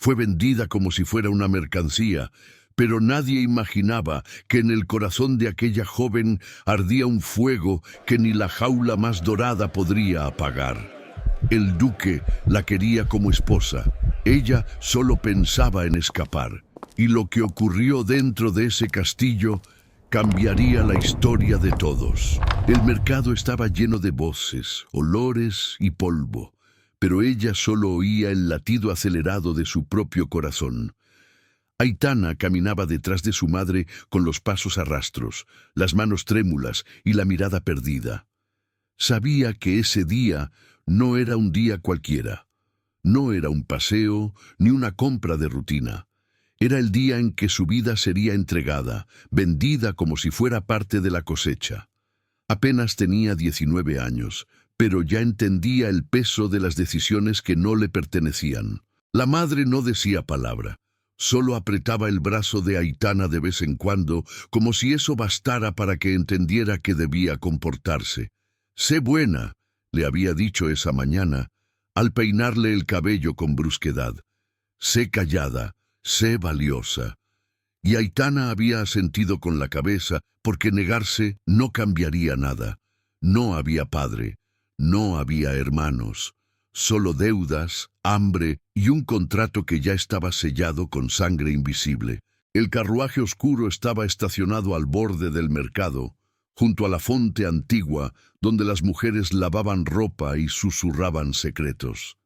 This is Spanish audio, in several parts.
Fue vendida como si fuera una mercancía, pero nadie imaginaba que en el corazón de aquella joven ardía un fuego que ni la jaula más dorada podría apagar. El duque la quería como esposa. Ella solo pensaba en escapar. Y lo que ocurrió dentro de ese castillo cambiaría la historia de todos. El mercado estaba lleno de voces, olores y polvo, pero ella solo oía el latido acelerado de su propio corazón. Aitana caminaba detrás de su madre con los pasos a rastros, las manos trémulas y la mirada perdida. Sabía que ese día no era un día cualquiera. No era un paseo ni una compra de rutina. Era el día en que su vida sería entregada, vendida como si fuera parte de la cosecha. Apenas tenía 19 años, pero ya entendía el peso de las decisiones que no le pertenecían. La madre no decía palabra. Solo apretaba el brazo de Aitana de vez en cuando, como si eso bastara para que entendiera que debía comportarse. «Sé buena», le había dicho esa mañana, al peinarle el cabello con brusquedad. «Sé callada, sé valiosa». Y Aitana había asentido con la cabeza, porque negarse no cambiaría nada. No había padre, no había hermanos. Solo deudas, hambre y un contrato que ya estaba sellado con sangre invisible. El carruaje oscuro estaba estacionado al borde del mercado, junto a la fonte antigua, donde las mujeres lavaban ropa y susurraban secretos.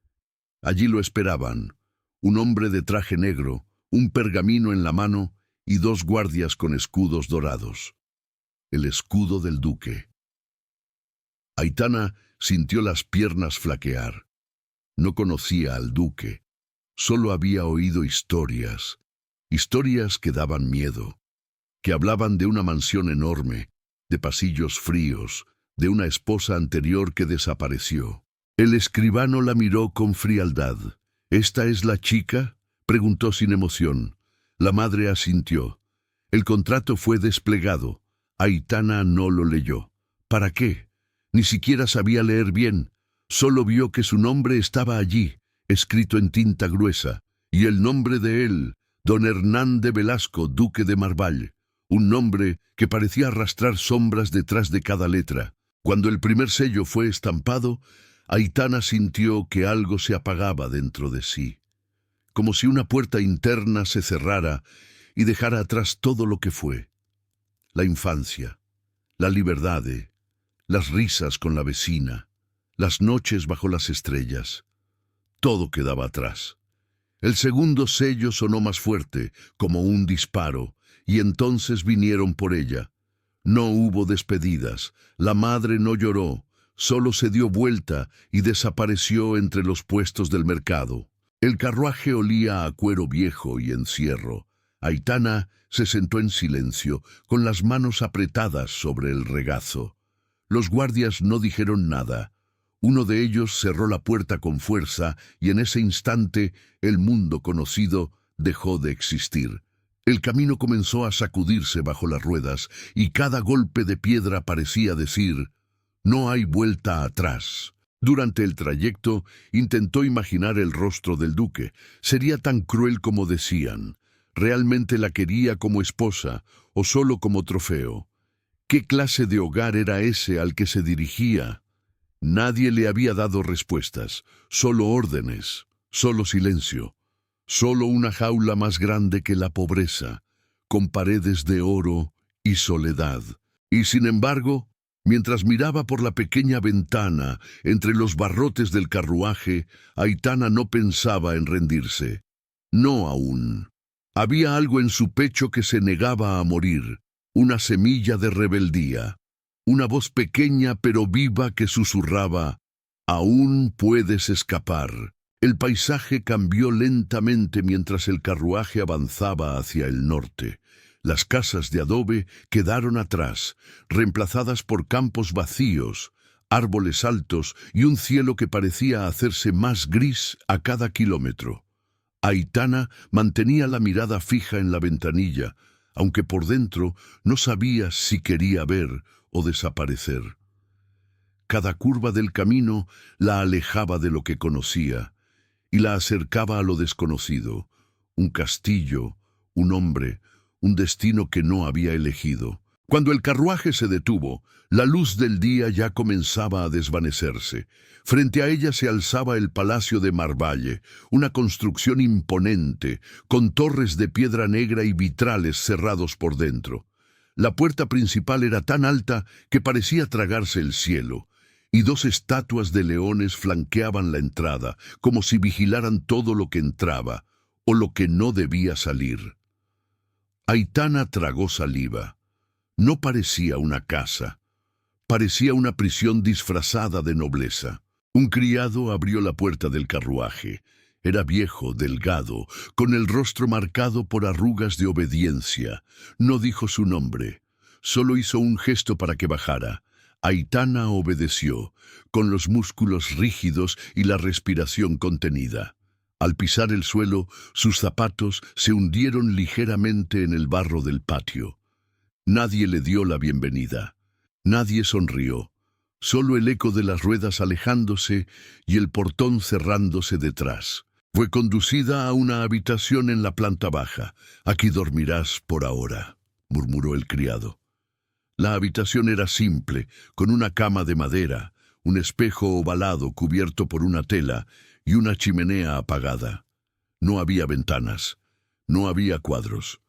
Allí lo esperaban, un hombre de traje negro, un pergamino en la mano y 2 guardias con escudos dorados. El escudo del duque. Aitana sintió las piernas flaquear. No conocía al duque, solo había oído historias que daban miedo, que hablaban de una mansión enorme, de pasillos fríos, de una esposa anterior que desapareció. El escribano la miró con frialdad. «¿Esta es la chica?», preguntó sin emoción. La madre asintió. El contrato fue desplegado. Aitana no lo leyó. ¿Para qué? Ni siquiera sabía leer bien. Solo vio que su nombre estaba allí, escrito en tinta gruesa, y el nombre de él, don Hernán de Velasco, duque de Marval, un nombre que parecía arrastrar sombras detrás de cada letra. Cuando el primer sello fue estampado, Aitana sintió que algo se apagaba dentro de sí, como si una puerta interna se cerrara y dejara atrás todo lo que fue. La infancia, la libertad, las risas con la vecina, las noches bajo las estrellas. Todo quedaba atrás. El segundo sello sonó más fuerte, como un disparo, y entonces vinieron por ella. No hubo despedidas, la madre no lloró, solo se dio vuelta y desapareció entre los puestos del mercado. El carruaje olía a cuero viejo y encierro. Aitana se sentó en silencio, con las manos apretadas sobre el regazo. Los guardias no dijeron nada. Uno de ellos cerró la puerta con fuerza y en ese instante el mundo conocido dejó de existir. El camino comenzó a sacudirse bajo las ruedas y cada golpe de piedra parecía decir: «No hay vuelta atrás». Durante el trayecto intentó imaginar el rostro del duque. ¿Sería tan cruel como decían? ¿Realmente la quería como esposa o solo como trofeo? ¿Qué clase de hogar era ese al que se dirigía? Nadie le había dado respuestas, solo órdenes, solo silencio, solo una jaula más grande que la pobreza, con paredes de oro y soledad. Y sin embargo, mientras miraba por la pequeña ventana entre los barrotes del carruaje, Aitana no pensaba en rendirse. No aún. Había algo en su pecho que se negaba a morir, una semilla de rebeldía. Una voz pequeña pero viva que susurraba: «Aún puedes escapar». El paisaje cambió lentamente mientras el carruaje avanzaba hacia el norte. Las casas de adobe quedaron atrás, reemplazadas por campos vacíos, árboles altos y un cielo que parecía hacerse más gris a cada kilómetro. Aitana mantenía la mirada fija en la ventanilla, aunque por dentro no sabía si quería ver o desaparecer. Cada curva del camino la alejaba de lo que conocía, y la acercaba a lo desconocido, un castillo, un hombre, un destino que no había elegido. Cuando el carruaje se detuvo, la luz del día ya comenzaba a desvanecerse. Frente a ella se alzaba el Palacio de Marvalle, una construcción imponente, con torres de piedra negra y vitrales cerrados por dentro. La puerta principal era tan alta que parecía tragarse el cielo, y dos estatuas de leones flanqueaban la entrada, como si vigilaran todo lo que entraba, o lo que no debía salir. Aitana tragó saliva. No parecía una casa, parecía una prisión disfrazada de nobleza. Un criado abrió la puerta del carruaje. Era viejo, delgado, con el rostro marcado por arrugas de obediencia. No dijo su nombre, solo hizo un gesto para que bajara. Aitana obedeció, con los músculos rígidos y la respiración contenida. Al pisar el suelo, sus zapatos se hundieron ligeramente en el barro del patio. Nadie le dio la bienvenida. Nadie sonrió. Solo el eco de las ruedas alejándose y el portón cerrándose detrás. Fue conducida a una habitación en la planta baja. «Aquí dormirás por ahora», murmuró el criado. La habitación era simple, con una cama de madera, un espejo ovalado cubierto por una tela y una chimenea apagada. No había ventanas, no había cuadros.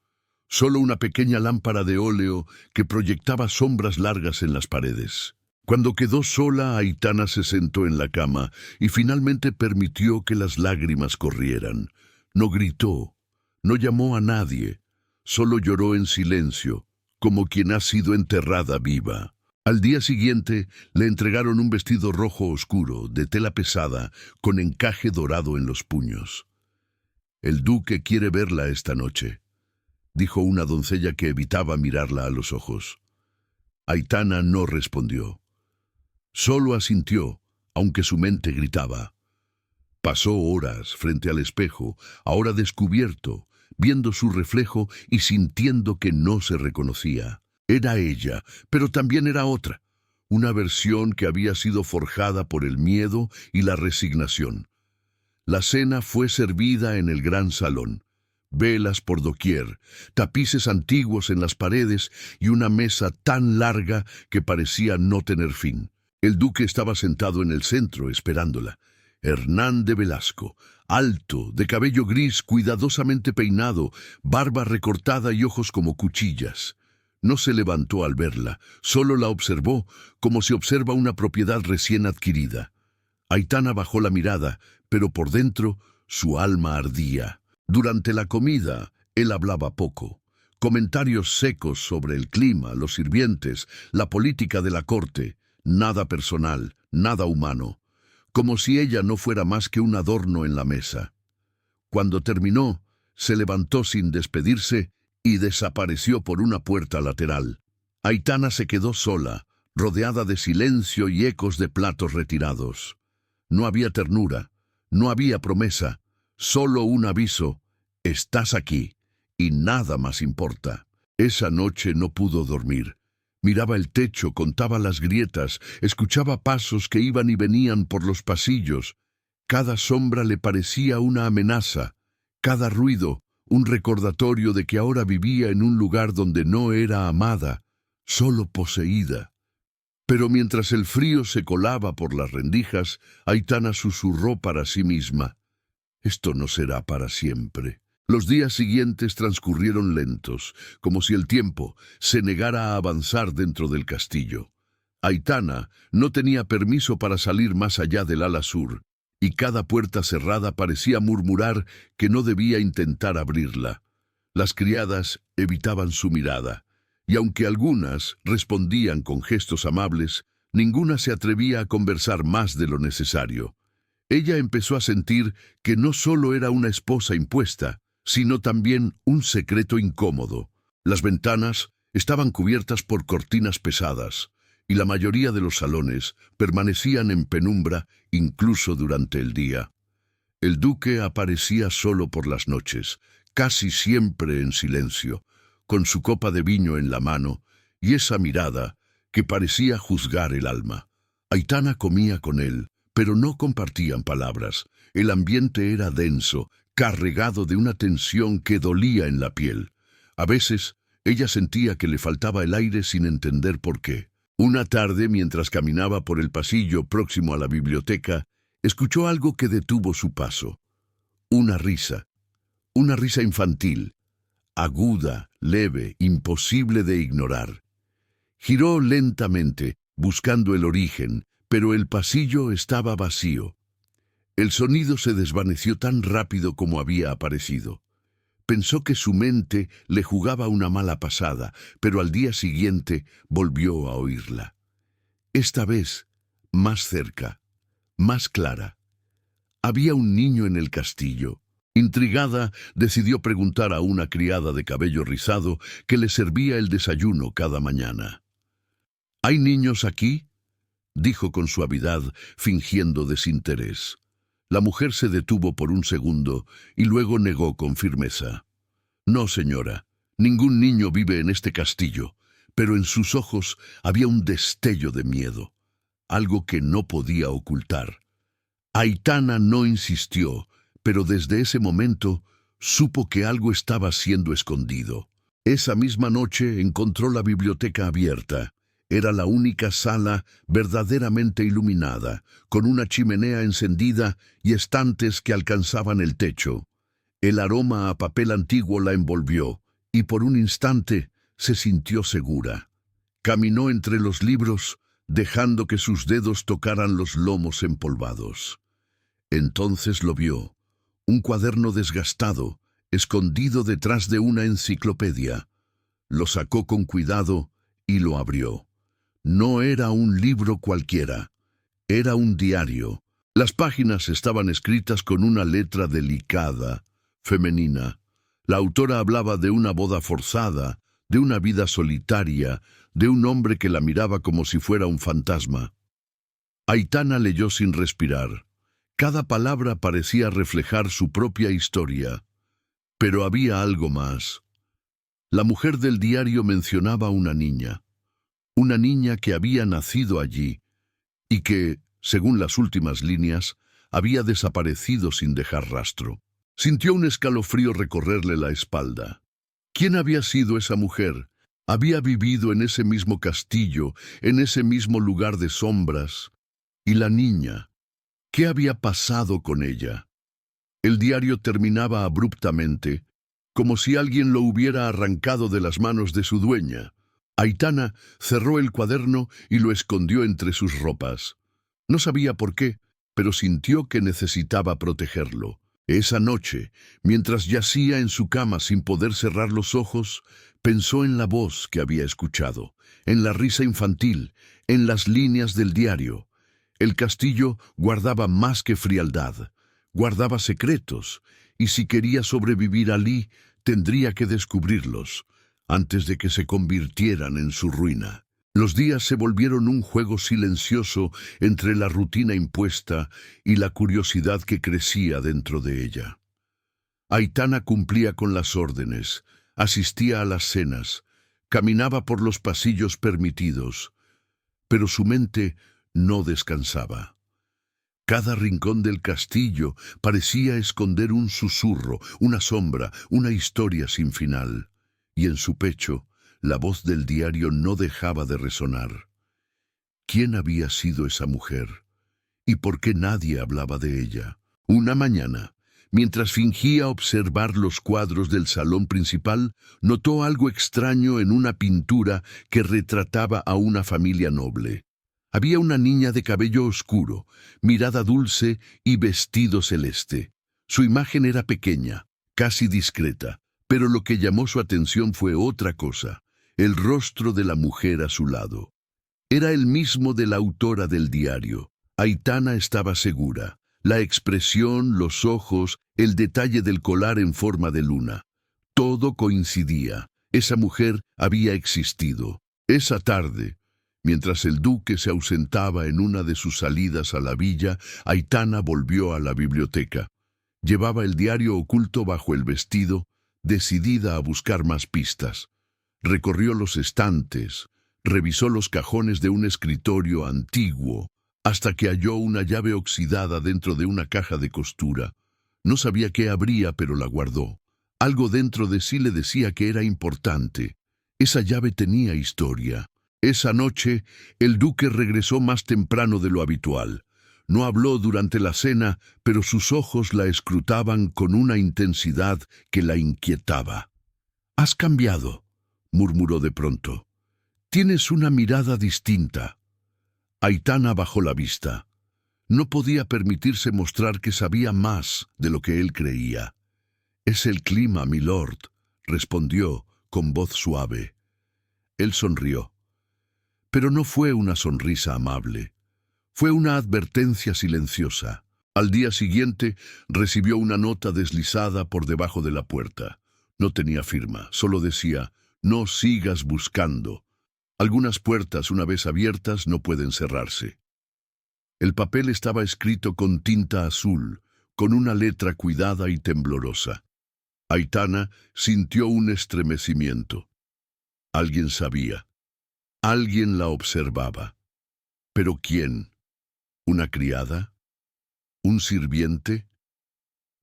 Solo una pequeña lámpara de óleo que proyectaba sombras largas en las paredes. Cuando quedó sola, Aitana se sentó en la cama y finalmente permitió que las lágrimas corrieran. No gritó, no llamó a nadie, solo lloró en silencio, como quien ha sido enterrada viva. Al día siguiente le entregaron un vestido rojo oscuro, de tela pesada, con encaje dorado en los puños. «El duque quiere verla esta noche», dijo una doncella que evitaba mirarla a los ojos. Aitana no respondió. Solo asintió, aunque su mente gritaba. Pasó horas frente al espejo, ahora descubierto, viendo su reflejo y sintiendo que no se reconocía. Era ella, pero también era otra, una versión que había sido forjada por el miedo y la resignación. La cena fue servida en el gran salón. Velas por doquier, tapices antiguos en las paredes y una mesa tan larga que parecía no tener fin. El duque estaba sentado en el centro esperándola. Hernán de Velasco, alto, de cabello gris cuidadosamente peinado, barba recortada y ojos como cuchillas. No se levantó al verla, solo la observó como se observa una propiedad recién adquirida. Aitana bajó la mirada, pero por dentro su alma ardía. Durante la comida, él hablaba poco. Comentarios secos sobre el clima, los sirvientes, la política de la corte. Nada personal, nada humano. Como si ella no fuera más que un adorno en la mesa. Cuando terminó, se levantó sin despedirse y desapareció por una puerta lateral. Aitana se quedó sola, rodeada de silencio y ecos de platos retirados. No había ternura, no había promesa, solo un aviso: «Estás aquí, y nada más importa». Esa noche no pudo dormir. Miraba el techo, contaba las grietas, escuchaba pasos que iban y venían por los pasillos. Cada sombra le parecía una amenaza, cada ruido un recordatorio de que ahora vivía en un lugar donde no era amada, solo poseída. Pero mientras el frío se colaba por las rendijas, Aitana susurró para sí misma: «Esto no será para siempre». Los días siguientes transcurrieron lentos, como si el tiempo se negara a avanzar dentro del castillo. Aitana no tenía permiso para salir más allá del ala sur, y cada puerta cerrada parecía murmurar que no debía intentar abrirla. Las criadas evitaban su mirada, y aunque algunas respondían con gestos amables, ninguna se atrevía a conversar más de lo necesario. Ella empezó a sentir que no solo era una esposa impuesta, sino también un secreto incómodo. Las ventanas estaban cubiertas por cortinas pesadas, y la mayoría de los salones permanecían en penumbra incluso durante el día. El duque aparecía solo por las noches, casi siempre en silencio, con su copa de vino en la mano y esa mirada que parecía juzgar el alma. Aitana comía con él, pero no compartían palabras. El ambiente era denso, cargado de una tensión que dolía en la piel. A veces, ella sentía que le faltaba el aire sin entender por qué. Una tarde, mientras caminaba por el pasillo próximo a la biblioteca, escuchó algo que detuvo su paso. Una risa infantil, aguda, leve, imposible de ignorar. Giró lentamente, buscando el origen, pero el pasillo estaba vacío. El sonido se desvaneció tan rápido como había aparecido. Pensó que su mente le jugaba una mala pasada, pero al día siguiente volvió a oírla. Esta vez, más cerca, más clara. Había un niño en el castillo. Intrigada, decidió preguntar a una criada de cabello rizado que le servía el desayuno cada mañana. ¿Hay niños aquí?, dijo con suavidad, fingiendo desinterés. La mujer se detuvo por un segundo y luego negó con firmeza. No, señora, ningún niño vive en este castillo, pero en sus ojos había un destello de miedo, algo que no podía ocultar. Aitana no insistió, pero desde ese momento supo que algo estaba siendo escondido. Esa misma noche encontró la biblioteca abierta. Era la única sala verdaderamente iluminada, con una chimenea encendida y estantes que alcanzaban el techo. El aroma a papel antiguo la envolvió, y por un instante se sintió segura. Caminó entre los libros, dejando que sus dedos tocaran los lomos empolvados. Entonces lo vio, un cuaderno desgastado, escondido detrás de una enciclopedia. Lo sacó con cuidado y lo abrió. No era un libro cualquiera, era un diario. Las páginas estaban escritas con una letra delicada, femenina. La autora hablaba de una boda forzada, de una vida solitaria, de un hombre que la miraba como si fuera un fantasma. Aitana leyó sin respirar. Cada palabra parecía reflejar su propia historia. Pero había algo más. La mujer del diario mencionaba a una niña que había nacido allí y que, según las últimas líneas, había desaparecido sin dejar rastro. Sintió un escalofrío recorrerle la espalda. ¿Quién había sido esa mujer? Había vivido en ese mismo castillo, en ese mismo lugar de sombras. ¿Y la niña? ¿Qué había pasado con ella? El diario terminaba abruptamente, como si alguien lo hubiera arrancado de las manos de su dueña. Aitana cerró el cuaderno y lo escondió entre sus ropas. No sabía por qué, pero sintió que necesitaba protegerlo. Esa noche, mientras yacía en su cama sin poder cerrar los ojos, pensó en la voz que había escuchado, en la risa infantil, en las líneas del diario. El castillo guardaba más que frialdad, guardaba secretos, y si quería sobrevivir allí, tendría que descubrirlos antes de que se convirtieran en su ruina. Los días se volvieron un juego silencioso entre la rutina impuesta y la curiosidad que crecía dentro de ella. Aitana cumplía con las órdenes, asistía a las cenas, caminaba por los pasillos permitidos, pero su mente no descansaba. Cada rincón del castillo parecía esconder un susurro, una sombra, una historia sin final. Y en su pecho, la voz del diario no dejaba de resonar. ¿Quién había sido esa mujer? ¿Y por qué nadie hablaba de ella? Una mañana, mientras fingía observar los cuadros del salón principal, notó algo extraño en una pintura que retrataba a una familia noble. Había una niña de cabello oscuro, mirada dulce y vestido celeste. Su imagen era pequeña, casi discreta. Pero lo que llamó su atención fue otra cosa, el rostro de la mujer a su lado. Era el mismo de la autora del diario. Aitana estaba segura. La expresión, los ojos, el detalle del colar en forma de luna. Todo coincidía. Esa mujer había existido. Esa tarde, mientras el duque se ausentaba en una de sus salidas a la villa, Aitana volvió a la biblioteca. Llevaba el diario oculto bajo el vestido, decidida a buscar más pistas. Recorrió los estantes, revisó los cajones de un escritorio antiguo, hasta que halló una llave oxidada dentro de una caja de costura. No sabía qué habría, pero la guardó. Algo dentro de sí le decía que era importante. Esa llave tenía historia. Esa noche, el duque regresó más temprano de lo habitual. No habló durante la cena, pero sus ojos la escrutaban con una intensidad que la inquietaba. «Has cambiado», murmuró de pronto. «Tienes una mirada distinta». Aitana bajó la vista. No podía permitirse mostrar que sabía más de lo que él creía. «Es el clima, milord», respondió con voz suave. Él sonrió. Pero no fue una sonrisa amable. Fue una advertencia silenciosa. Al día siguiente recibió una nota deslizada por debajo de la puerta. No tenía firma, solo decía: «No sigas buscando. Algunas puertas, una vez abiertas, no pueden cerrarse». El papel estaba escrito con tinta azul, con una letra cuidada y temblorosa. Aitana sintió un estremecimiento. Alguien sabía. Alguien la observaba. ¿Pero quién? ¿Una criada? ¿Un sirviente?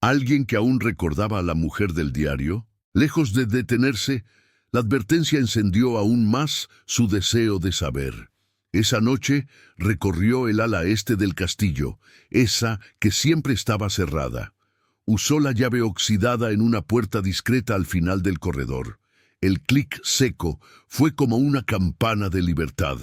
¿Alguien que aún recordaba a la mujer del diario? Lejos de detenerse, la advertencia encendió aún más su deseo de saber. Esa noche recorrió el ala este del castillo, esa que siempre estaba cerrada. Usó la llave oxidada en una puerta discreta al final del corredor. El clic seco fue como una campana de libertad.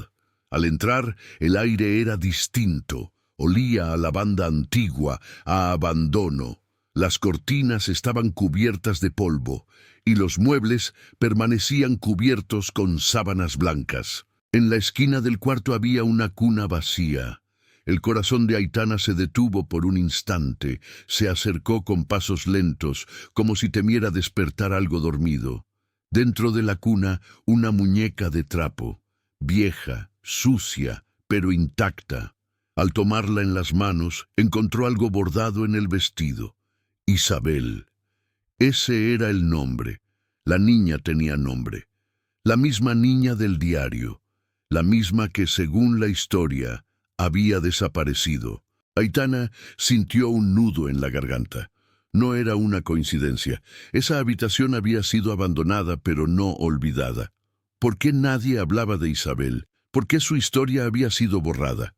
Al entrar, el aire era distinto. Olía a lavanda antigua, a abandono. Las cortinas estaban cubiertas de polvo y los muebles permanecían cubiertos con sábanas blancas. En la esquina del cuarto había una cuna vacía. El corazón de Aitana se detuvo por un instante. Se acercó con pasos lentos, como si temiera despertar algo dormido. Dentro de la cuna, una muñeca de trapo, vieja, sucia, pero intacta. Al tomarla en las manos, encontró algo bordado en el vestido. Isabel. Ese era el nombre. La niña tenía nombre. La misma niña del diario. La misma que, según la historia, había desaparecido. Aitana sintió un nudo en la garganta. No era una coincidencia. Esa habitación había sido abandonada, pero no olvidada. ¿Por qué nadie hablaba de Isabel? ¿Por qué su historia había sido borrada?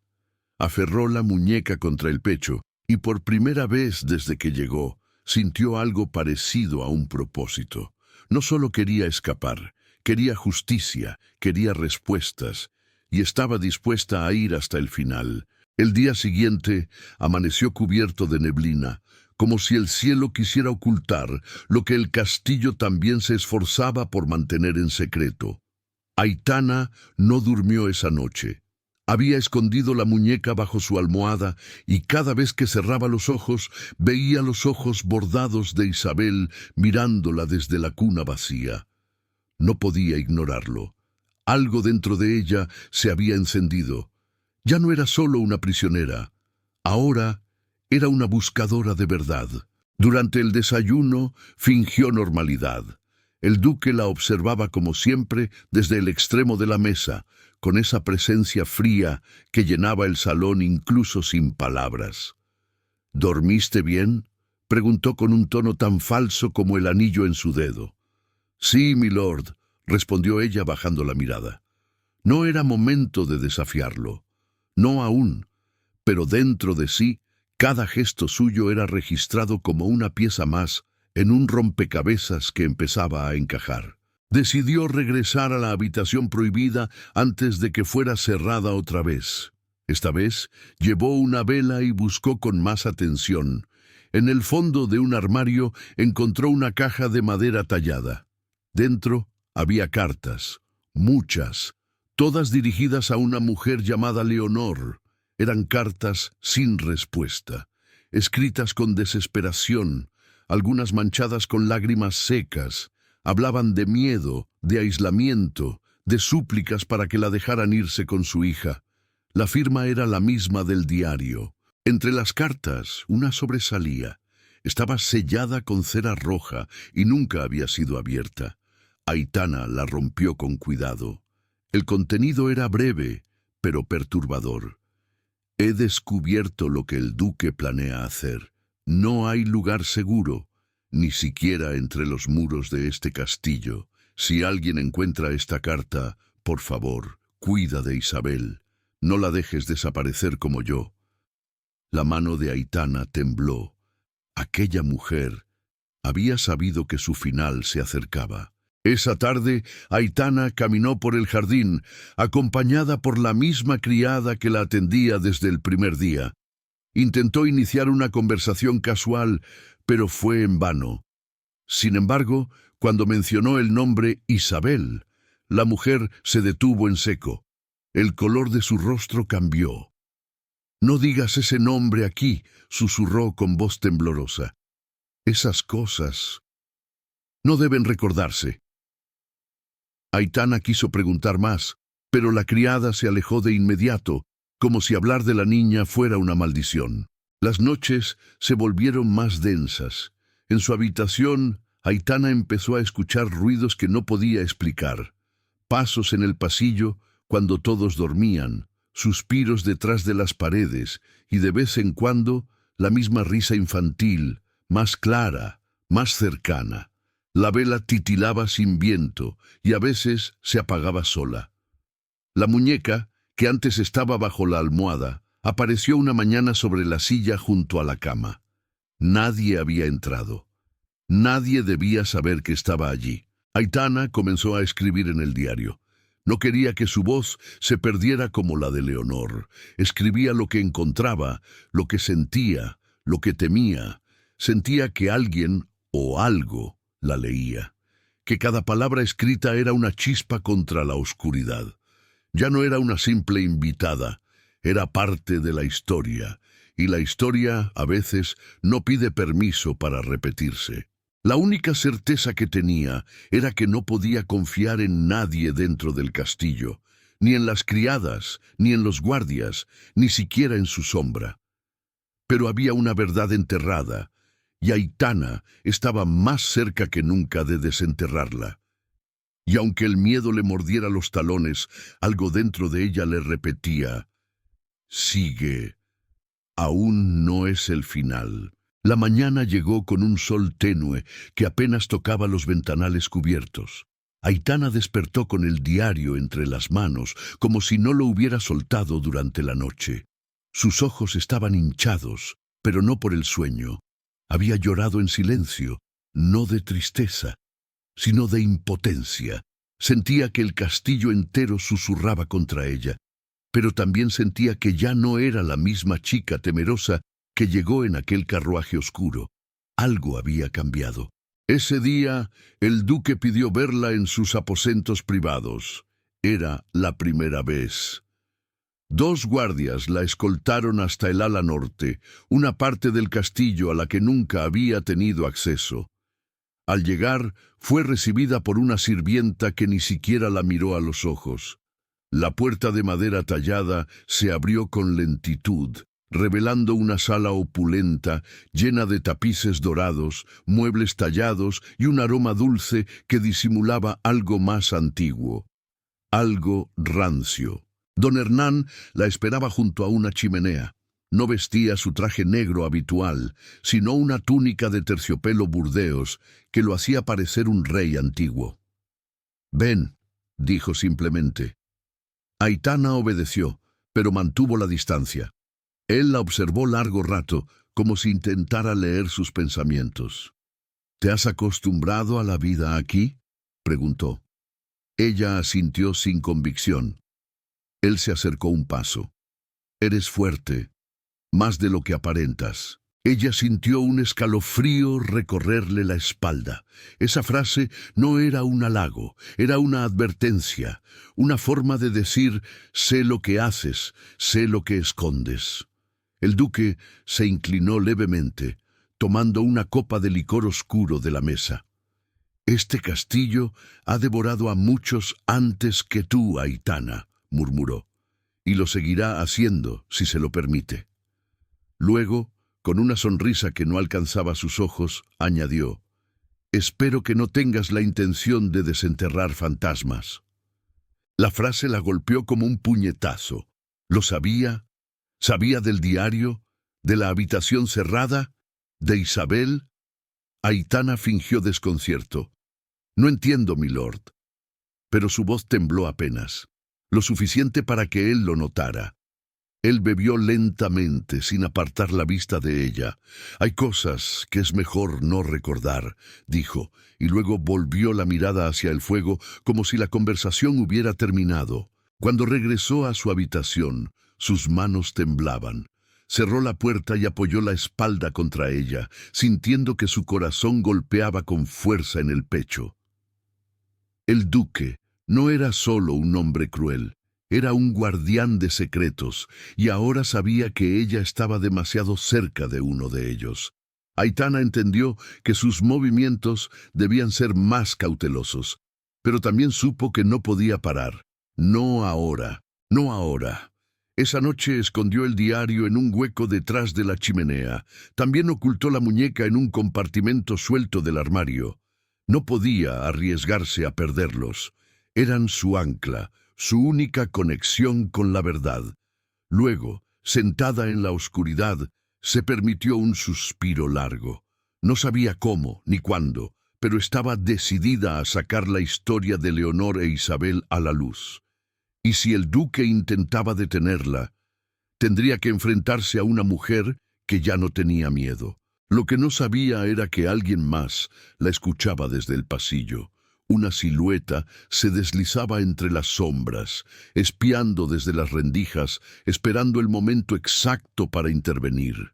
Aferró la muñeca contra el pecho y por primera vez desde que llegó, sintió algo parecido a un propósito. No solo quería escapar, quería justicia, quería respuestas, y estaba dispuesta a ir hasta el final. El día siguiente amaneció cubierto de neblina, como si el cielo quisiera ocultar lo que el castillo también se esforzaba por mantener en secreto. Aitana no durmió esa noche. Había escondido la muñeca bajo su almohada y cada vez que cerraba los ojos veía los ojos bordados de Isabel mirándola desde la cuna vacía. No podía ignorarlo. Algo dentro de ella se había encendido. Ya no era solo una prisionera. Ahora era una buscadora de verdad. Durante el desayuno fingió normalidad. El duque la observaba como siempre desde el extremo de la mesa, con esa presencia fría que llenaba el salón incluso sin palabras. «¿Dormiste bien?», preguntó con un tono tan falso como el anillo en su dedo. «Sí, milord», respondió ella bajando la mirada. No era momento de desafiarlo. No aún, pero dentro de sí, cada gesto suyo era registrado como una pieza más en un rompecabezas que empezaba a encajar. Decidió regresar a la habitación prohibida antes de que fuera cerrada otra vez. Esta vez llevó una vela y buscó con más atención. En el fondo de un armario encontró una caja de madera tallada. Dentro había cartas, muchas, todas dirigidas a una mujer llamada Leonor. Eran cartas sin respuesta, escritas con desesperación, algunas manchadas con lágrimas secas. Hablaban de miedo, de aislamiento, de súplicas para que la dejaran irse con su hija. La firma era la misma del diario. Entre las cartas, una sobresalía. Estaba sellada con cera roja y nunca había sido abierta. Aitana la rompió con cuidado. El contenido era breve, pero perturbador. He descubierto lo que el duque planea hacer. No hay lugar seguro, ni siquiera entre los muros de este castillo. Si alguien encuentra esta carta, por favor, cuida de Isabel. No la dejes desaparecer como yo. La mano de Aitana tembló. Aquella mujer había sabido que su final se acercaba. Esa tarde, Aitana caminó por el jardín, acompañada por la misma criada que la atendía desde el primer día. Intentó iniciar una conversación casual, pero fue en vano. Sin embargo, cuando mencionó el nombre Isabel, la mujer se detuvo en seco. El color de su rostro cambió. «No digas ese nombre aquí», susurró con voz temblorosa. «Esas cosas no deben recordarse». Aitana quiso preguntar más, pero la criada se alejó de inmediato, como si hablar de la niña fuera una maldición. Las noches se volvieron más densas. En su habitación, Aitana empezó a escuchar ruidos que no podía explicar. Pasos en el pasillo cuando todos dormían, suspiros detrás de las paredes y de vez en cuando la misma risa infantil, más clara, más cercana. La vela titilaba sin viento y a veces se apagaba sola. La muñeca, que antes estaba bajo la almohada, apareció una mañana sobre la silla junto a la cama. Nadie había entrado. Nadie debía saber que estaba allí. Aitana comenzó a escribir en el diario. No quería que su voz se perdiera como la de Leonor. Escribía lo que encontraba, lo que sentía, lo que temía. Sentía que alguien o algo la leía, que cada palabra escrita era una chispa contra la oscuridad. Ya no era una simple invitada, era parte de la historia, y la historia, a veces, no pide permiso para repetirse. La única certeza que tenía era que no podía confiar en nadie dentro del castillo, ni en las criadas, ni en los guardias, ni siquiera en su sombra. Pero había una verdad enterrada, y Aitana estaba más cerca que nunca de desenterrarla. Y aunque el miedo le mordiera los talones, algo dentro de ella le repetía: «Sigue, aún no es el final». La mañana llegó con un sol tenue que apenas tocaba los ventanales cubiertos. Aitana despertó con el diario entre las manos, como si no lo hubiera soltado durante la noche. Sus ojos estaban hinchados, pero no por el sueño. Había llorado en silencio, no de tristeza, sino de impotencia. Sentía que el castillo entero susurraba contra ella, pero también sentía que ya no era la misma chica temerosa que llegó en aquel carruaje oscuro. Algo había cambiado. Ese día, el duque pidió verla en sus aposentos privados. Era la primera vez. 2 guardias la escoltaron hasta el ala norte, una parte del castillo a la que nunca había tenido acceso. Al llegar, fue recibida por una sirvienta que ni siquiera la miró a los ojos. La puerta de madera tallada se abrió con lentitud, revelando una sala opulenta, llena de tapices dorados, muebles tallados y un aroma dulce que disimulaba algo más antiguo, algo rancio. Don Hernán la esperaba junto a una chimenea. No vestía su traje negro habitual, sino una túnica de terciopelo burdeos que lo hacía parecer un rey antiguo. «Ven», dijo simplemente. Aitana obedeció, pero mantuvo la distancia. Él la observó largo rato, como si intentara leer sus pensamientos. «¿Te has acostumbrado a la vida aquí?», preguntó. Ella asintió sin convicción. Él se acercó un paso. «Eres fuerte, más de lo que aparentas». Ella sintió un escalofrío recorrerle la espalda. Esa frase no era un halago, era una advertencia, una forma de decir: «Sé lo que haces, sé lo que escondes». El duque se inclinó levemente, tomando una copa de licor oscuro de la mesa. «Este castillo ha devorado a muchos antes que tú, Aitana», murmuró, «y lo seguirá haciendo si se lo permite». Luego, con una sonrisa que no alcanzaba sus ojos, añadió: «Espero que no tengas la intención de desenterrar fantasmas». La frase la golpeó como un puñetazo. Lo sabía, ¿Sabía del diario, de la habitación cerrada, de Isabel? Aitana fingió desconcierto. No entiendo, milord. Pero su voz tembló apenas, lo suficiente para que él lo notara. Él bebió lentamente, sin apartar la vista de ella. Hay cosas que es mejor no recordar, dijo, y luego volvió la mirada hacia el fuego como si la conversación hubiera terminado. Cuando regresó a su habitación, sus manos temblaban. Cerró la puerta y apoyó la espalda contra ella, sintiendo que su corazón golpeaba con fuerza en el pecho. El duque no era solo un hombre cruel. Era un guardián de secretos, y ahora sabía que ella estaba demasiado cerca de uno de ellos. Aitana entendió que sus movimientos debían ser más cautelosos, pero también supo que no podía parar. No ahora, no ahora. Esa noche escondió el diario en un hueco detrás de la chimenea. También ocultó la muñeca en un compartimento suelto del armario. No podía arriesgarse a perderlos. Eran su ancla, su única conexión con la verdad. Luego, sentada en la oscuridad, se permitió un suspiro largo. No sabía cómo ni cuándo, pero estaba decidida a sacar la historia de Leonor e Isabel a la luz. Y si el duque intentaba detenerla, tendría que enfrentarse a una mujer que ya no tenía miedo. Lo que no sabía era que alguien más la escuchaba desde el pasillo. Una silueta se deslizaba entre las sombras, espiando desde las rendijas, esperando el momento exacto para intervenir.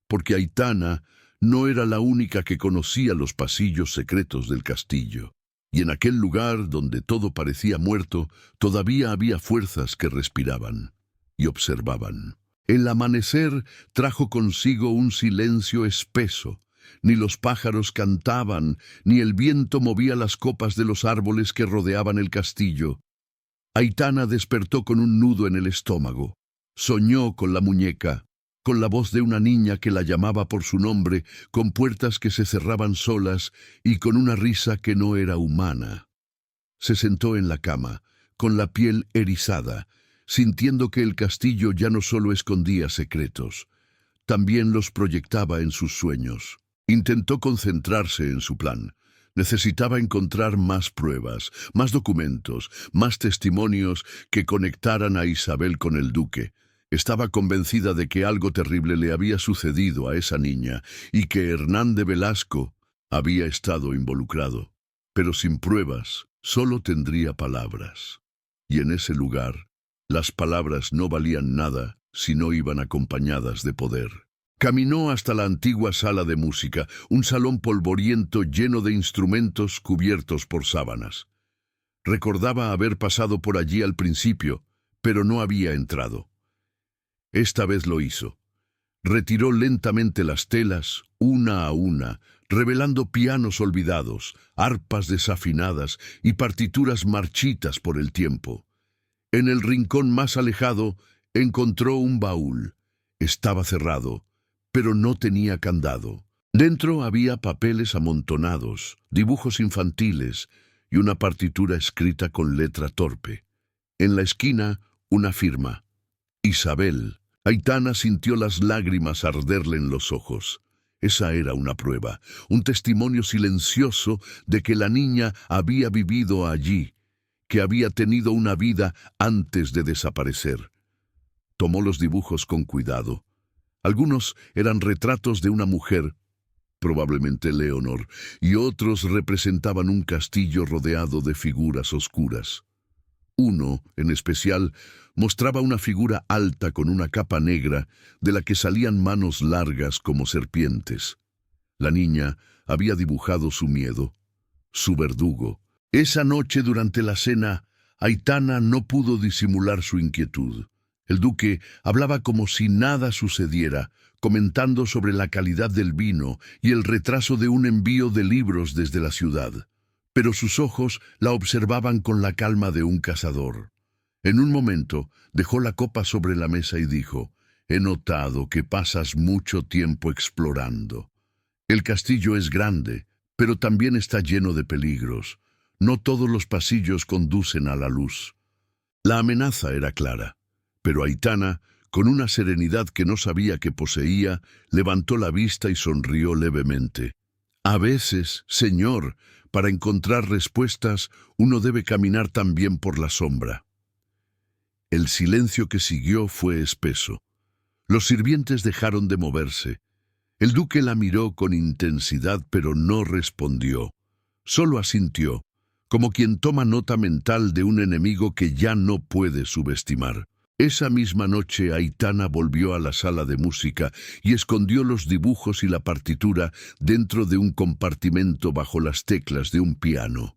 Porque Aitana no era la única que conocía los pasillos secretos del castillo. Y en aquel lugar donde todo parecía muerto, todavía había fuerzas que respiraban y observaban. El amanecer trajo consigo un silencio espeso. Ni los pájaros cantaban, ni el viento movía las copas de los árboles que rodeaban el castillo. Aitana despertó con un nudo en el estómago. Soñó con la muñeca, con la voz de una niña que la llamaba por su nombre, con puertas que se cerraban solas y con una risa que no era humana. Se sentó en la cama, con la piel erizada, sintiendo que el castillo ya no solo escondía secretos, también los proyectaba en sus sueños. Intentó concentrarse en su plan. Necesitaba encontrar más pruebas, más documentos, más testimonios que conectaran a Isabel con el duque. Estaba convencida de que algo terrible le había sucedido a esa niña y que Hernán de Velasco había estado involucrado. Pero sin pruebas, solo tendría palabras. Y en ese lugar, las palabras no valían nada si no iban acompañadas de poder. Caminó hasta la antigua sala de música, un salón polvoriento lleno de instrumentos cubiertos por sábanas. Recordaba haber pasado por allí al principio, pero no había entrado. Esta vez lo hizo. Retiró lentamente las telas, una a una, revelando pianos olvidados, arpas desafinadas y partituras marchitas por el tiempo. En el rincón más alejado encontró un baúl. Estaba cerrado, pero no tenía candado. Dentro había papeles amontonados, dibujos infantiles y una partitura escrita con letra torpe. En la esquina, una firma. Isabel. Aitana sintió las lágrimas arderle en los ojos. Esa era una prueba, un testimonio silencioso de que la niña había vivido allí, que había tenido una vida antes de desaparecer. Tomó los dibujos con cuidado. Algunos eran retratos de una mujer, probablemente Leonor, y otros representaban un castillo rodeado de figuras oscuras. Uno, en especial, mostraba una figura alta con una capa negra de la que salían manos largas como serpientes. La niña había dibujado su miedo, su verdugo. Esa noche durante la cena, Aitana no pudo disimular su inquietud. El duque hablaba como si nada sucediera, comentando sobre la calidad del vino y el retraso de un envío de libros desde la ciudad. Pero sus ojos la observaban con la calma de un cazador. En un momento dejó la copa sobre la mesa y dijo: «He notado que pasas mucho tiempo explorando. El castillo es grande, pero también está lleno de peligros. No todos los pasillos conducen a la luz». La amenaza era clara, pero Aitana Con una serenidad que no sabía que poseía, levantó la vista y sonrió levemente. A veces, Señor, para encontrar respuestas, uno debe caminar también por la sombra. El silencio que siguió fue espeso. Los sirvientes dejaron de moverse. El duque la miró con intensidad, pero no respondió. Solo asintió, como quien toma nota mental de un enemigo que ya no puede subestimar. Esa misma noche Aitana volvió a la sala de música y escondió los dibujos y la partitura dentro de un compartimento bajo las teclas de un piano.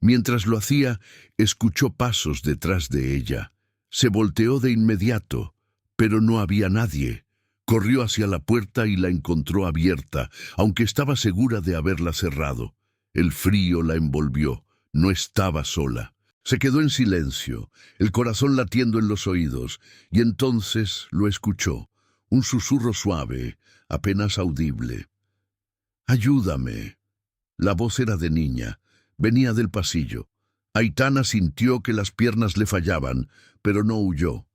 Mientras lo hacía, escuchó pasos detrás de ella. Se volteó de inmediato, pero no había nadie. Corrió hacia la puerta y la encontró abierta, aunque estaba segura de haberla cerrado. El frío la envolvió. No estaba sola. Se quedó en silencio, el corazón latiendo en los oídos, y entonces lo escuchó, un susurro suave, apenas audible. «Ayúdame». La voz era de niña, venía del pasillo. Aitana sintió que las piernas le fallaban, pero no huyó.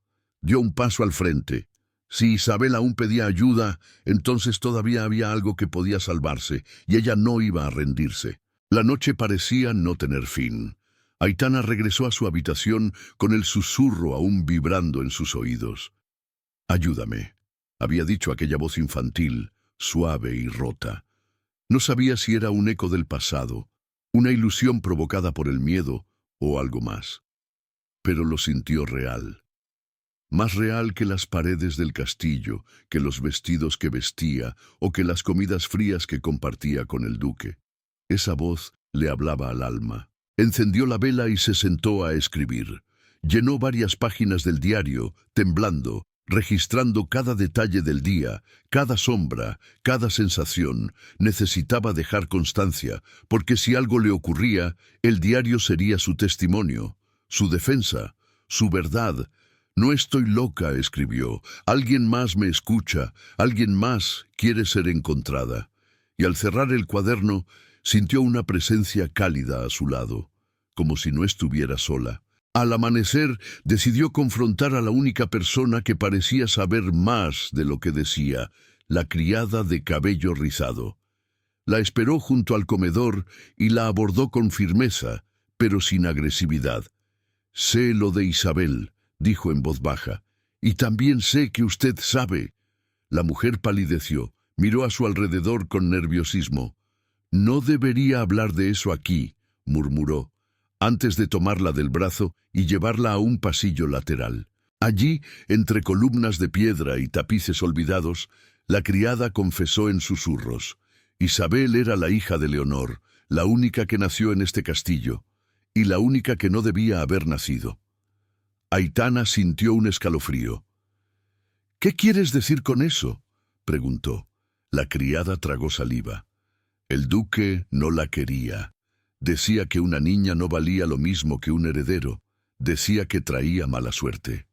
Dio un paso al frente. Si Isabel aún pedía ayuda, entonces todavía había algo que podía salvarse, y ella no iba a rendirse. La noche parecía no tener fin. Aitana regresó a su habitación con el susurro aún vibrando en sus oídos. «Ayúdame», había dicho aquella voz infantil, suave y rota. No sabía si era un eco del pasado, una ilusión provocada por el miedo o algo más. Pero lo sintió real. Más real que las paredes del castillo, que los vestidos que vestía o que las comidas frías que compartía con el duque. Esa voz le hablaba al alma. Encendió la vela y se sentó a escribir. Llenó varias páginas del diario, temblando, registrando cada detalle del día, cada sombra, cada sensación. Necesitaba dejar constancia, porque si algo le ocurría, el diario sería su testimonio, su defensa, su verdad. «No estoy loca», escribió. «Alguien más me escucha, alguien más quiere ser encontrada». Y al cerrar el cuaderno, sintió una presencia cálida a su lado, como si no estuviera sola. Al amanecer, decidió confrontar a la única persona que parecía saber más de lo que decía, la criada de cabello rizado. La esperó junto al comedor y la abordó con firmeza, pero sin agresividad. «Sé lo de Isabel», dijo en voz baja, «y también sé que usted sabe». La mujer palideció, miró a su alrededor con nerviosismo. «No debería hablar de eso aquí», murmuró, antes de tomarla del brazo y llevarla a un pasillo lateral. Allí, entre columnas de piedra y tapices olvidados, la criada confesó en susurros. Isabel era la hija de Leonor, la única que nació en este castillo, y la única que no debía haber nacido. Aitana sintió un escalofrío. «¿Qué quieres decir con eso?», preguntó. La criada tragó saliva. El duque no la quería. Decía que una niña no valía lo mismo que un heredero. Decía que traía mala suerte.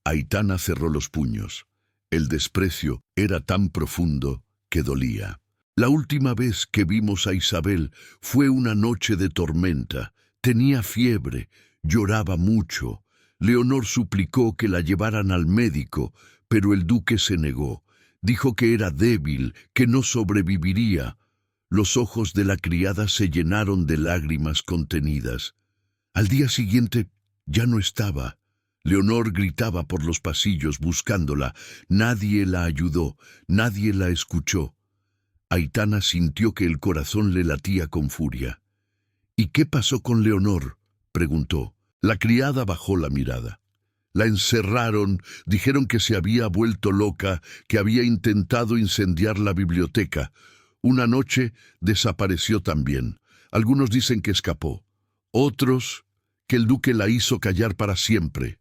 Aitana cerró los puños. El desprecio era tan profundo que dolía. La última vez que vimos a Isabel fue una noche de tormenta. Tenía fiebre, lloraba mucho. Leonor suplicó que la llevaran al médico, pero el duque se negó. Dijo que era débil, que no sobreviviría. Los ojos de la criada se llenaron de lágrimas contenidas. Al día siguiente ya no estaba. Leonor gritaba por los pasillos buscándola. Nadie la ayudó, nadie la escuchó. Aitana sintió que el corazón le latía con furia. «¿Y qué pasó con Leonor?», preguntó. La criada bajó la mirada. «La encerraron, dijeron que se había vuelto loca, que había intentado incendiar la biblioteca. Una noche desapareció también. Algunos dicen que escapó. Otros, que el duque la hizo callar para siempre».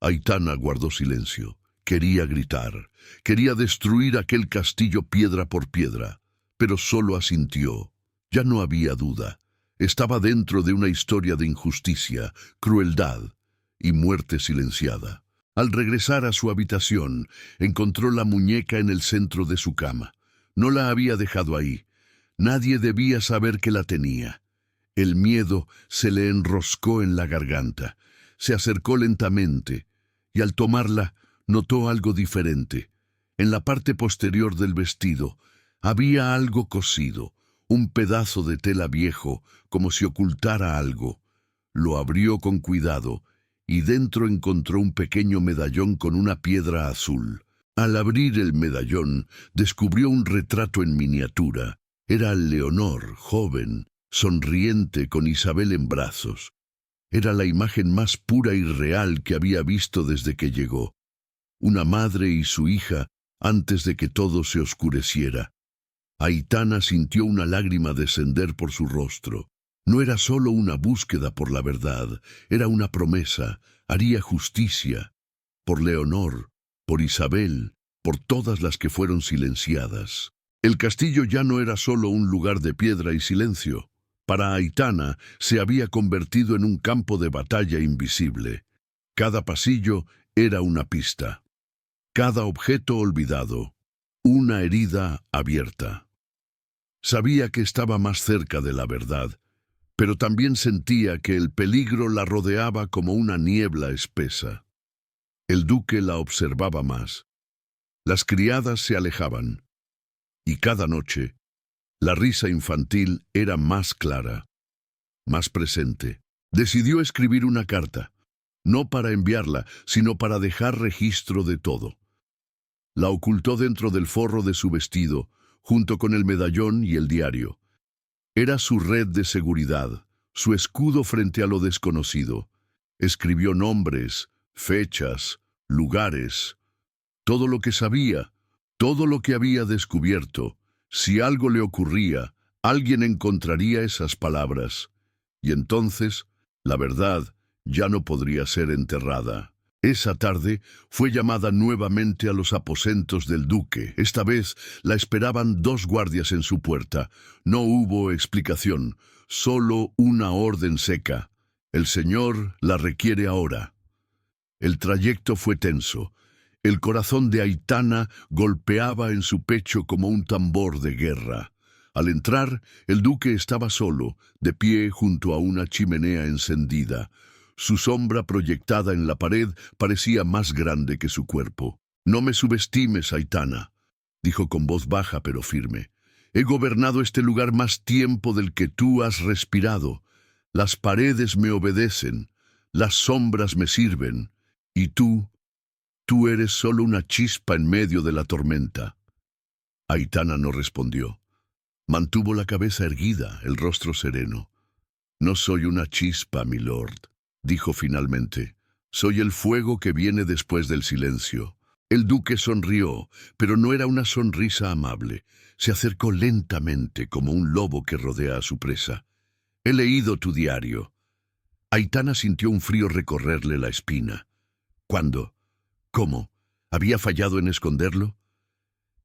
Aitana guardó silencio. Quería gritar. Quería destruir aquel castillo piedra por piedra. Pero solo asintió. Ya no había duda. Estaba dentro de una historia de injusticia, crueldad y muerte silenciada. Al regresar a su habitación, encontró la muñeca en el centro de su cama. No la había dejado ahí. Nadie debía saber que la tenía. El miedo se le enroscó en la garganta. Se acercó lentamente, y al tomarla, notó algo diferente. En la parte posterior del vestido había algo cosido, un pedazo de tela viejo, como si ocultara algo. Lo abrió con cuidado y dentro encontró un pequeño medallón con una piedra azul. Al abrir el medallón, descubrió un retrato en miniatura. Era Leonor, joven, sonriente, con Isabel en brazos. Era la imagen más pura y real que había visto desde que llegó. Una madre y su hija antes de que todo se oscureciera. Aitana sintió una lágrima descender por su rostro. No era solo una búsqueda por la verdad, era una promesa. Haría justicia por Leonor, por Isabel, por todas las que fueron silenciadas. El castillo ya no era solo un lugar de piedra y silencio. Para Aitana se había convertido en un campo de batalla invisible. Cada pasillo era una pista. Cada objeto olvidado, una herida abierta. Sabía que estaba más cerca de la verdad, pero también sentía que el peligro la rodeaba como una niebla espesa. El duque la observaba más. Las criadas se alejaban, y cada noche la risa infantil era más clara, más presente. Decidió escribir una carta, no para enviarla, sino para dejar registro de todo. La ocultó dentro del forro de su vestido, junto con el medallón y el diario. Era su red de seguridad, su escudo frente a lo desconocido. Escribió nombres, fechas, lugares, todo lo que sabía, todo lo que había descubierto. Si algo le ocurría, alguien encontraría esas palabras. Y entonces, la verdad ya no podría ser enterrada. Esa tarde fue llamada nuevamente a los aposentos del duque. Esta vez la esperaban 2 guardias en su puerta. No hubo explicación, solo una orden seca. El señor la requiere ahora. El trayecto fue tenso. El corazón de Aitana golpeaba en su pecho como un tambor de guerra. Al entrar, el duque estaba solo, de pie junto a una chimenea encendida. Su sombra proyectada en la pared parecía más grande que su cuerpo. «No me subestimes, Aitana», dijo con voz baja pero firme. «He gobernado este lugar más tiempo del que tú has respirado. Las paredes me obedecen, las sombras me sirven, y tú eres solo una chispa en medio de la tormenta». Aitana no respondió. Mantuvo la cabeza erguida, el rostro sereno. «No soy una chispa, milord», dijo finalmente. «Soy el fuego que viene después del silencio». El duque sonrió, pero no era una sonrisa amable. Se acercó lentamente, como un lobo que rodea a su presa. «He leído tu diario». Aitana sintió un frío recorrerle la espina. «¿Cuándo? ¿Cómo? ¿Había fallado en esconderlo?»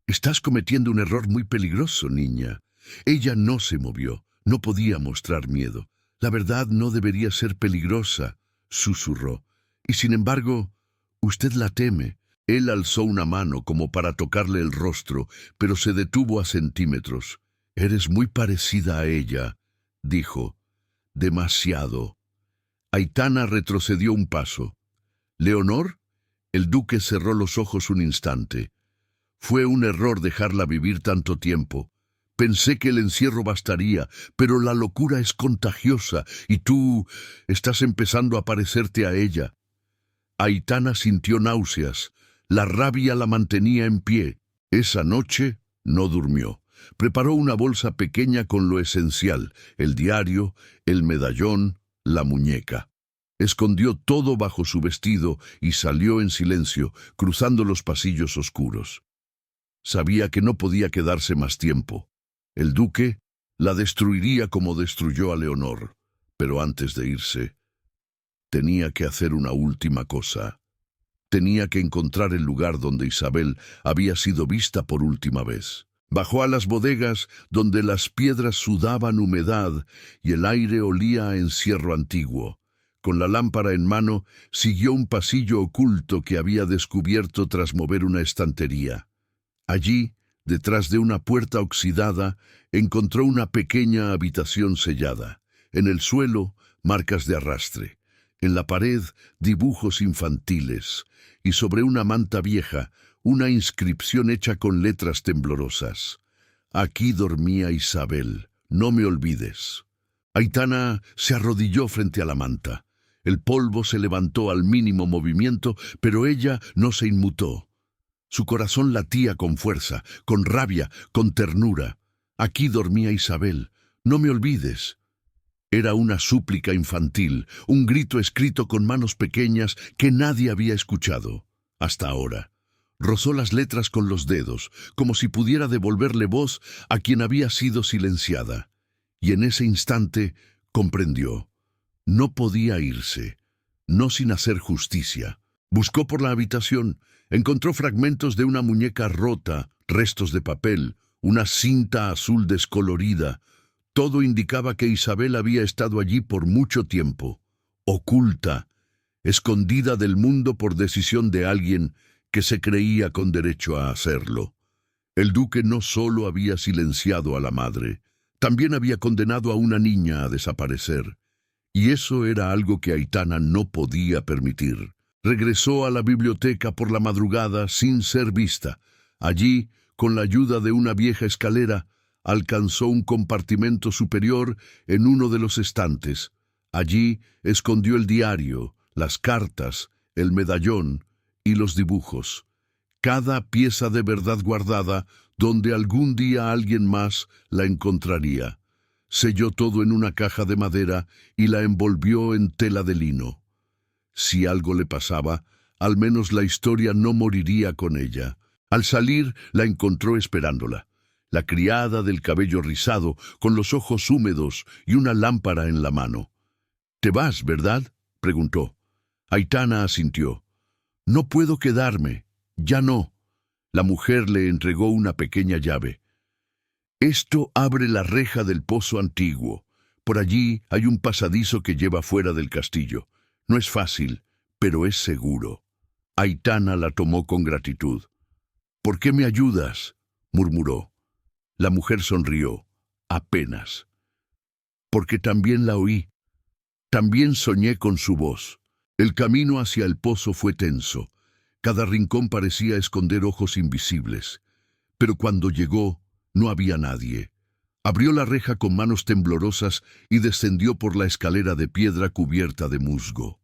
«Estás cometiendo un error muy peligroso, niña». Ella no se movió, no podía mostrar miedo. «La verdad no debería ser peligrosa», susurró. «Y sin embargo, usted la teme». Él alzó una mano como para tocarle el rostro, pero se detuvo a centímetros. «Eres muy parecida a ella», dijo. «Demasiado». Aitana retrocedió un paso. «¿Leonor?» El duque cerró los ojos un instante. «Fue un error dejarla vivir tanto tiempo. Pensé que el encierro bastaría, pero la locura es contagiosa y tú estás empezando a parecerte a ella». Aitana sintió náuseas. La rabia la mantenía en pie. Esa noche no durmió. Preparó una bolsa pequeña con lo esencial: el diario, el medallón, la muñeca. Escondió todo bajo su vestido y salió en silencio, cruzando los pasillos oscuros. Sabía que no podía quedarse más tiempo. El duque la destruiría como destruyó a Leonor, pero antes de irse, tenía que hacer una última cosa. Tenía que encontrar el lugar donde Isabel había sido vista por última vez. Bajó a las bodegas donde las piedras sudaban humedad y el aire olía a encierro antiguo. Con la lámpara en mano, siguió un pasillo oculto que había descubierto tras mover una estantería. Allí, detrás de una puerta oxidada, encontró una pequeña habitación sellada. En el suelo, marcas de arrastre. En la pared, dibujos infantiles, y sobre una manta vieja, una inscripción hecha con letras temblorosas. Aquí dormía Isabel, no me olvides. Aitana se arrodilló frente a la manta. El polvo se levantó al mínimo movimiento, pero ella no se inmutó. Su corazón latía con fuerza, con rabia, con ternura. Aquí dormía Isabel, no me olvides. Era una súplica infantil, un grito escrito con manos pequeñas que nadie había escuchado hasta ahora. Rozó las letras con los dedos, como si pudiera devolverle voz a quien había sido silenciada. Y en ese instante comprendió. No podía irse, no sin hacer justicia. Buscó por la habitación, encontró fragmentos de una muñeca rota, restos de papel, una cinta azul descolorida. Todo indicaba que Isabel había estado allí por mucho tiempo, oculta, escondida del mundo por decisión de alguien que se creía con derecho a hacerlo. El duque no solo había silenciado a la madre, también había condenado a una niña a desaparecer. Y eso era algo que Aitana no podía permitir. Regresó a la biblioteca por la madrugada sin ser vista. Allí, con la ayuda de una vieja escalera, alcanzó un compartimento superior en uno de los estantes. Allí escondió el diario, las cartas, el medallón y los dibujos. Cada pieza de verdad guardada donde algún día alguien más la encontraría. Selló todo en una caja de madera y la envolvió en tela de lino. Si algo le pasaba, al menos la historia no moriría con ella. Al salir, la encontró esperándola. La criada del cabello rizado, con los ojos húmedos y una lámpara en la mano. «¿Te vas, verdad?», preguntó. Aitana asintió. «No puedo quedarme, ya no». La mujer le entregó una pequeña llave. «Esto abre la reja del pozo antiguo. Por allí hay un pasadizo que lleva fuera del castillo. No es fácil, pero es seguro». Aitana la tomó con gratitud. «¿Por qué me ayudas?», murmuró. La mujer sonrió, apenas. «Porque también la oí. También soñé con su voz». El camino hacia el pozo fue tenso. Cada rincón parecía esconder ojos invisibles. Pero cuando llegó, no había nadie. Abrió la reja con manos temblorosas y descendió por la escalera de piedra cubierta de musgo.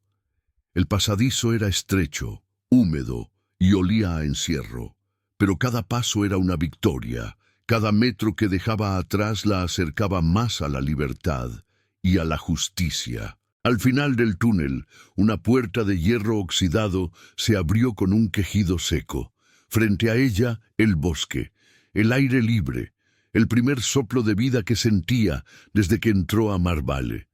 El pasadizo era estrecho, húmedo y olía a encierro. Pero cada paso era una victoria. Cada metro que dejaba atrás la acercaba más a la libertad y a la justicia. Al final del túnel, una puerta de hierro oxidado se abrió con un quejido seco. Frente a ella, el bosque, el aire libre, el primer soplo de vida que sentía desde que entró a Marvale.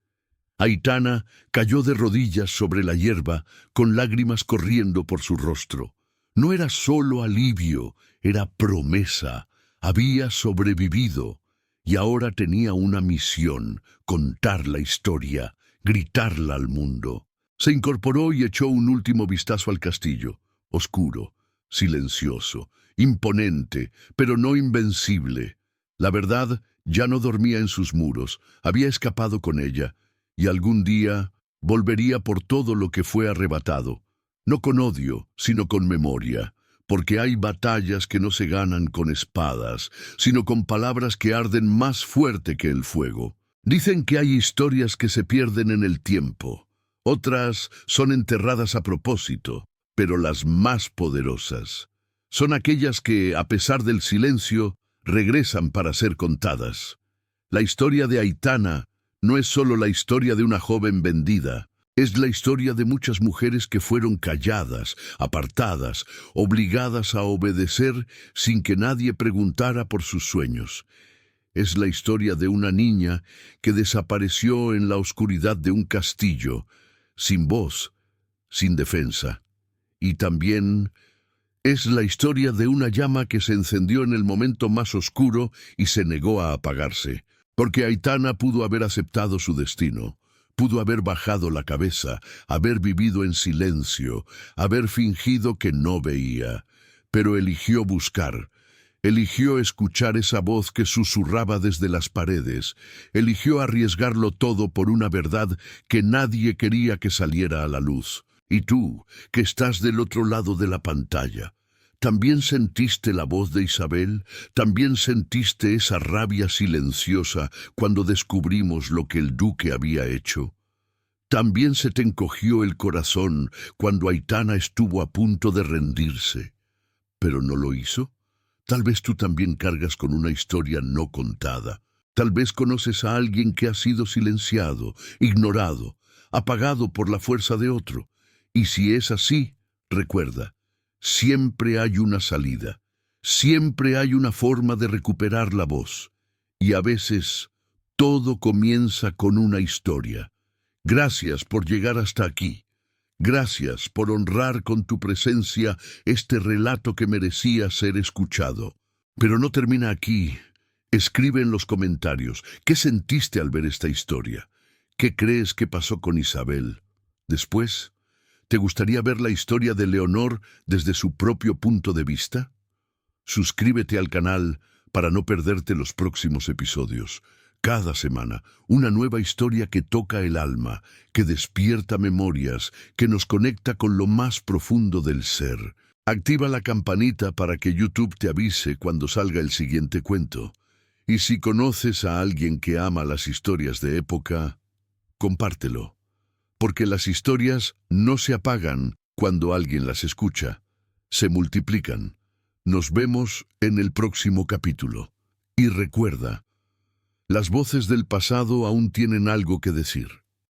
Aitana cayó de rodillas sobre la hierba, con lágrimas corriendo por su rostro. No era solo alivio, era promesa. Había sobrevivido y ahora tenía una misión: contar la historia, gritarla al mundo. Se incorporó y echó un último vistazo al castillo, oscuro, silencioso, imponente, pero no invencible. La verdad ya no dormía en sus muros, había escapado con ella, y algún día volvería por todo lo que fue arrebatado, no con odio, sino con memoria. Porque hay batallas que no se ganan con espadas, sino con palabras que arden más fuerte que el fuego. Dicen que hay historias que se pierden en el tiempo, otras son enterradas a propósito, pero las más poderosas son aquellas que, a pesar del silencio, regresan para ser contadas. La historia de Aitana no es solo la historia de una joven vendida. Es la historia de muchas mujeres que fueron calladas, apartadas, obligadas a obedecer sin que nadie preguntara por sus sueños. Es la historia de una niña que desapareció en la oscuridad de un castillo, sin voz, sin defensa. Y también es la historia de una llama que se encendió en el momento más oscuro y se negó a apagarse, porque Aitana pudo haber aceptado su destino. Pudo haber bajado la cabeza, haber vivido en silencio, haber fingido que no veía, pero eligió buscar. Eligió escuchar esa voz que susurraba desde las paredes. Eligió arriesgarlo todo por una verdad que nadie quería que saliera a la luz. Y tú, que estás del otro lado de la pantalla, ¿también sentiste la voz de Isabel? ¿También sentiste esa rabia silenciosa cuando descubrimos lo que el duque había hecho? ¿También se te encogió el corazón cuando Aitana estuvo a punto de rendirse, pero no lo hizo? Tal vez tú también cargas con una historia no contada. Tal vez conoces a alguien que ha sido silenciado, ignorado, apagado por la fuerza de otro. Y si es así, recuerda, siempre hay una salida, siempre hay una forma de recuperar la voz. Y a veces, todo comienza con una historia. Gracias por llegar hasta aquí. Gracias por honrar con tu presencia este relato que merecía ser escuchado. Pero no termina aquí. Escribe en los comentarios, ¿qué sentiste al ver esta historia? ¿Qué crees que pasó con Isabel? Después, ¿te gustaría ver la historia de Leonor desde su propio punto de vista? Suscríbete al canal para no perderte los próximos episodios. Cada semana, una nueva historia que toca el alma, que despierta memorias, que nos conecta con lo más profundo del ser. Activa la campanita para que YouTube te avise cuando salga el siguiente cuento. Y si conoces a alguien que ama las historias de época, compártelo. Porque las historias no se apagan cuando alguien las escucha, se multiplican. Nos vemos en el próximo capítulo. Y recuerda, las voces del pasado aún tienen algo que decir.